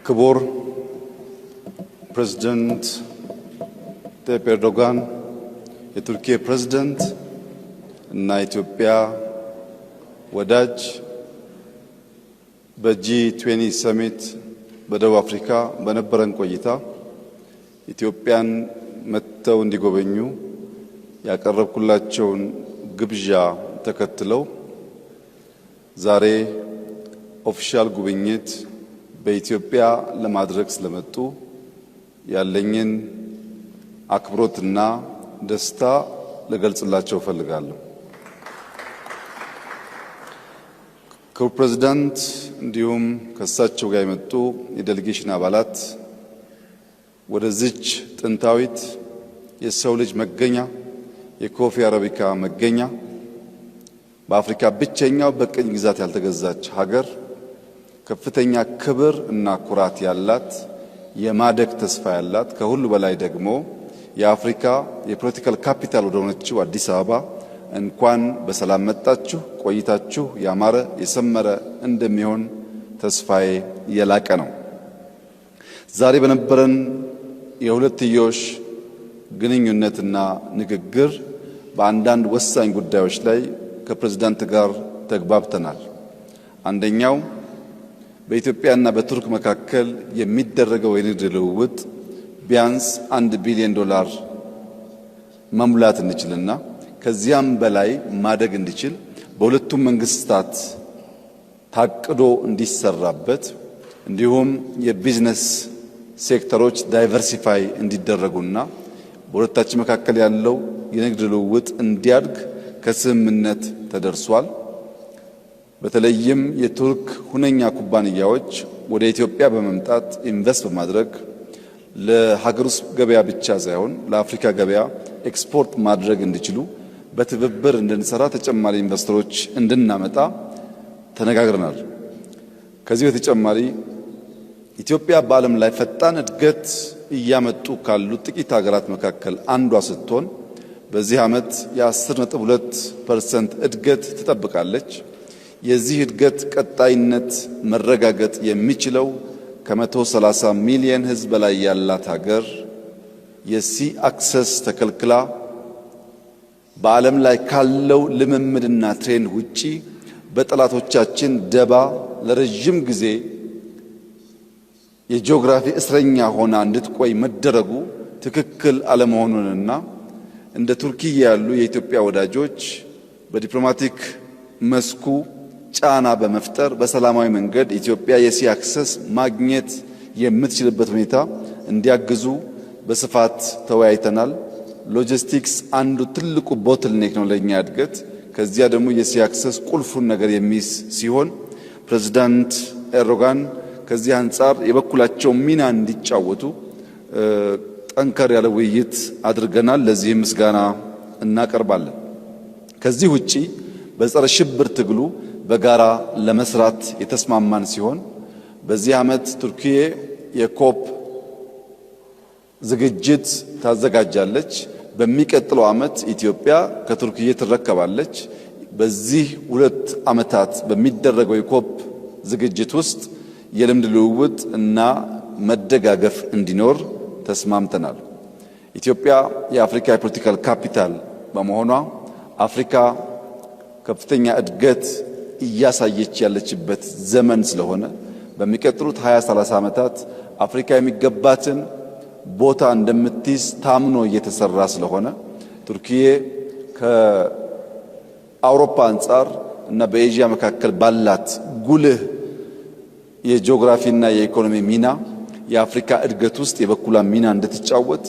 ክቡር ፕሬዝዳንት ታይብ ኤርዶጋን የቱርኪ ፕሬዝዳንት እና ኢትዮጵያ ወዳጅ በጂ20 ሰሚት በደቡብ አፍሪካ በነበረን ቆይታ ኢትዮጵያን መተው እንዲጎበኙ ያቀረብኩላቸውን ግብዣ ተከትለው ዛሬ ኦፊሻል ጉብኝት በኢትዮጵያ ለማድረግ ስለመጡ ያለኝን አክብሮትና ደስታ ልገልጽላቸው ፈልጋለሁ። ክቡር ፕሬዝዳንት እንዲሁም ከሳቸው ጋር የመጡ የዴሌጌሽን አባላት ወደዚች ጥንታዊት የሰው ልጅ መገኛ የኮፊ አረቢካ መገኛ በአፍሪካ ብቸኛው በቅኝ ግዛት ያልተገዛች ሀገር ከፍተኛ ክብር እና ኩራት ያላት የማደግ ተስፋ ያላት ከሁሉ በላይ ደግሞ የአፍሪካ የፖለቲካል ካፒታል ወደሆነችው አዲስ አበባ እንኳን በሰላም መጣችሁ። ቆይታችሁ ያማረ የሰመረ እንደሚሆን ተስፋዬ የላቀ ነው። ዛሬ በነበረን የሁለትዮሽ ግንኙነትና ንግግር በአንዳንድ ወሳኝ ጉዳዮች ላይ ከፕሬዝዳንት ጋር ተግባብተናል። አንደኛው በኢትዮጵያና በቱርክ መካከል የሚደረገው የንግድ ልውውጥ ቢያንስ $1 ቢሊዮን መሙላት እንችልና ከዚያም በላይ ማደግ እንዲችል በሁለቱም መንግስታት ታቅዶ እንዲሰራበት እንዲሁም የቢዝነስ ሴክተሮች ዳይቨርሲፋይ እንዲደረጉና በሁለታችን መካከል ያለው የንግድ ልውውጥ እንዲያድግ ከስምምነት ተደርሷል። በተለይም የቱርክ ሁነኛ ኩባንያዎች ወደ ኢትዮጵያ በመምጣት ኢንቨስት በማድረግ ለሀገር ውስጥ ገበያ ብቻ ሳይሆን ለአፍሪካ ገበያ ኤክስፖርት ማድረግ እንዲችሉ በትብብር እንድንሰራ ተጨማሪ ኢንቨስተሮች እንድናመጣ ተነጋግረናል። ከዚህ በተጨማሪ ኢትዮጵያ በዓለም ላይ ፈጣን እድገት እያመጡ ካሉ ጥቂት ሀገራት መካከል አንዷ ስትሆን በዚህ ዓመት የ10.2% እድገት ትጠብቃለች። የዚህ እድገት ቀጣይነት መረጋገጥ የሚችለው ከ130 ሚሊዮን ሕዝብ በላይ ያላት ሀገር የሲ አክሰስ ተከልክላ በዓለም ላይ ካለው ልምምድና ትሬንድ ውጪ በጠላቶቻችን ደባ ለረጅም ጊዜ የጂኦግራፊ እስረኛ ሆና እንድትቆይ መደረጉ ትክክል አለመሆኑንና እንደ ቱርኪ ያሉ የኢትዮጵያ ወዳጆች በዲፕሎማቲክ መስኩ ጫና በመፍጠር በሰላማዊ መንገድ ኢትዮጵያ የሲ አክሰስ ማግኘት የምትችልበት ሁኔታ እንዲያግዙ በስፋት ተወያይተናል። ሎጂስቲክስ አንዱ ትልቁ ቦትልኔክ ነው ለኛ እድገት። ከዚያ ደግሞ የሲ አክሰስ ቁልፉን ነገር የሚይዝ ሲሆን ፕሬዝዳንት ኤርዶጋን ከዚህ አንጻር የበኩላቸው ሚና እንዲጫወቱ ጠንከር ያለ ውይይት አድርገናል። ለዚህም ምስጋና እናቀርባለን። ከዚህ ውጪ በጸረ ሽብር ትግሉ በጋራ ለመስራት የተስማማን ሲሆን በዚህ ዓመት ቱርኪዬ የኮፕ ዝግጅት ታዘጋጃለች። በሚቀጥለው ዓመት ኢትዮጵያ ከቱርኪዬ ትረከባለች። በዚህ 2 ዓመታት በሚደረገው የኮፕ ዝግጅት ውስጥ የልምድ ልውውጥ እና መደጋገፍ እንዲኖር ተስማምተናል። ኢትዮጵያ የአፍሪካ የፖለቲካል ካፒታል በመሆኗ አፍሪካ ከፍተኛ እድገት እያሳየች ያለችበት ዘመን ስለሆነ በሚቀጥሉት 20-30 ዓመታት አፍሪካ የሚገባትን ቦታ እንደምትይዝ ታምኖ እየተሰራ ስለሆነ ቱርኪዬ ከአውሮፓ አንጻር እና በኤዥያ መካከል ባላት ጉልህ የጂኦግራፊና የኢኮኖሚ ሚና የአፍሪካ እድገት ውስጥ የበኩሏን ሚና እንድትጫወት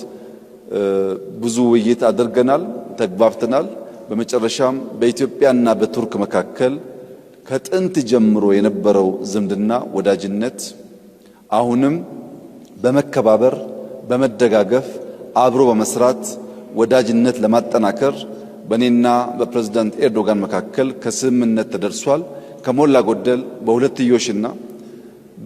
ብዙ ውይይት አድርገናል፣ ተግባብተናል። በመጨረሻም በኢትዮጵያና በቱርክ መካከል ከጥንት ጀምሮ የነበረው ዝምድና ወዳጅነት አሁንም በመከባበር በመደጋገፍ አብሮ በመስራት ወዳጅነት ለማጠናከር በኔና በፕሬዝዳንት ኤርዶጋን መካከል ከስምምነት ተደርሷል። ከሞላ ጎደል በሁለትዮሽና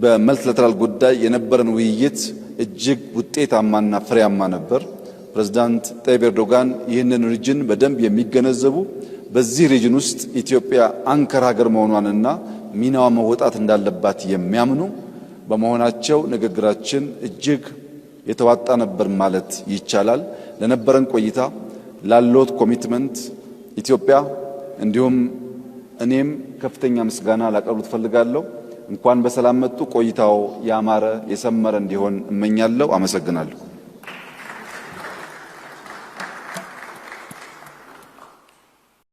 በመልቲላተራል ጉዳይ የነበረን ውይይት እጅግ ውጤታማና ፍሬያማ ነበር። ፕሬዝዳንት ታይብ ኤርዶጋን ይህንን ሪጅን በደንብ የሚገነዘቡ በዚህ ሪጅን ውስጥ ኢትዮጵያ አንከር ሀገር መሆኗንና ሚናዋ መወጣት እንዳለባት የሚያምኑ በመሆናቸው ንግግራችን እጅግ የተዋጣ ነበር ማለት ይቻላል። ለነበረን ቆይታ ላሎት ኮሚትመንት ኢትዮጵያ እንዲሁም እኔም ከፍተኛ ምስጋና ላቀርብ ፈልጋለሁ። እንኳን በሰላም መጡ። ቆይታው ያማረ የሰመረ እንዲሆን እመኛለሁ። አመሰግናለሁ።